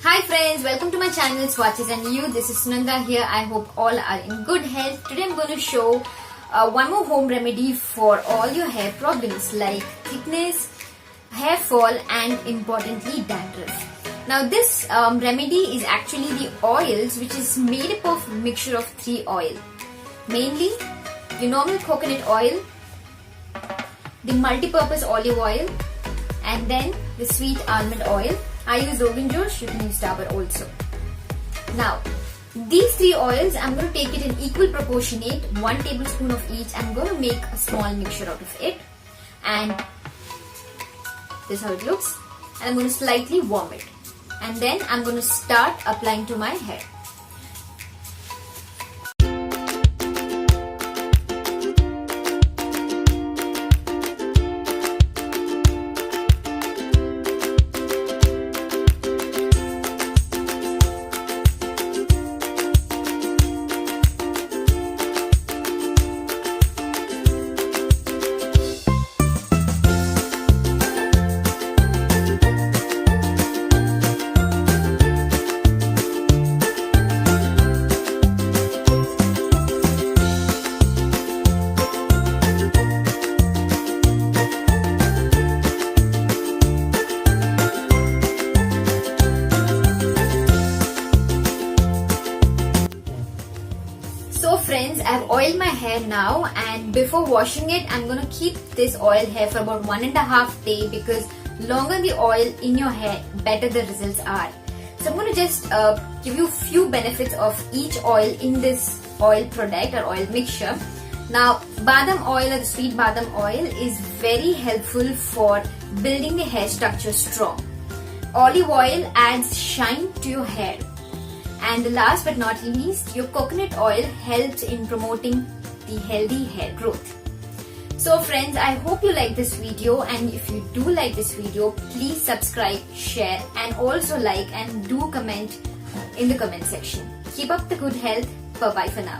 Hi friends, welcome to my channel Swatches and You. This is Sunanda here. I hope all are in good health. Today I'm going to show one more home remedy for all your hair problems like thickness, hair fall and importantly dandruff. Now this remedy is actually the oils which is made up of mixture of 3 oil. Mainly the normal coconut oil, the multi-purpose olive oil and then the sweet almond oil. I use Rogan Josh, you can use Dabur also. Now, these 3 oils, I'm going to take it in equal proportionate, 1 tablespoon of each. I'm going to make a small mixture out of it. And this is how it looks. And I'm going to slightly warm it. And then I'm going to start applying to my hair. So friends, I've oiled my hair now, and before washing it, I'm going to keep this oil hair for about 1.5 days because longer the oil in your hair, better the results are. So I'm going to just give you few benefits of each oil in this oil product or oil mixture. Now, badam oil or the sweet badam oil is very helpful for building the hair structure strong. Olive oil adds shine to your hair. And the last but not least, your coconut oil helps in promoting the healthy hair growth. So friends, I hope you like this video, and if you do like this video, please subscribe, share and also like and do comment in the comment section. Keep up the good health. Bye bye for now.